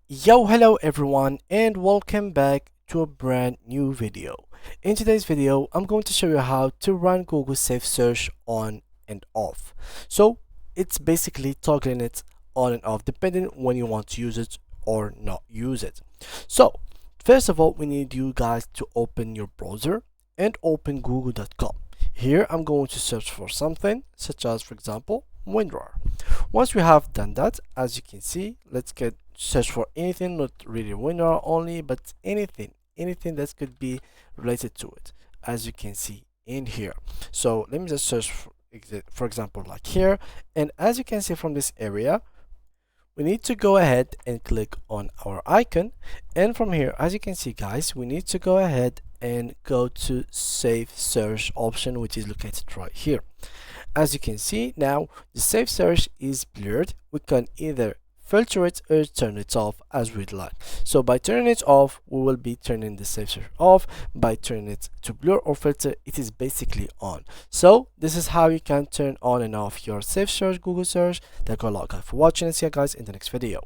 Hello everyone, and welcome back to a brand new video. In today's video, I'm going to show you how to run Google Safe Search on and off. So it's basically toggling it on and off depending when you want to use it or not use it. So first of all, we need you guys to open your browser and open google.com. Here I'm going to search for something such as, for example, WinRAR. Once we have done that, as you can see, let's get search for anything, not really WinRAR only, but anything that could be related to it, as you can see in here. So let me just search for example, like here, and as you can see from this area, we need to go ahead and click on our icon, and from here, as you can see guys, we need to go ahead and go to Safe Search option, which is located right here. As you can see now, the Safe Search is blurred. We can either filter it or turn it off as we'd like. So by turning it off, we will be turning the Safe Search off. By turning it to blur or filter, it is basically on. So this is how you can turn on and off your Safe Search Google search. Thank you a lot guys for watching, and see you guys in the next video.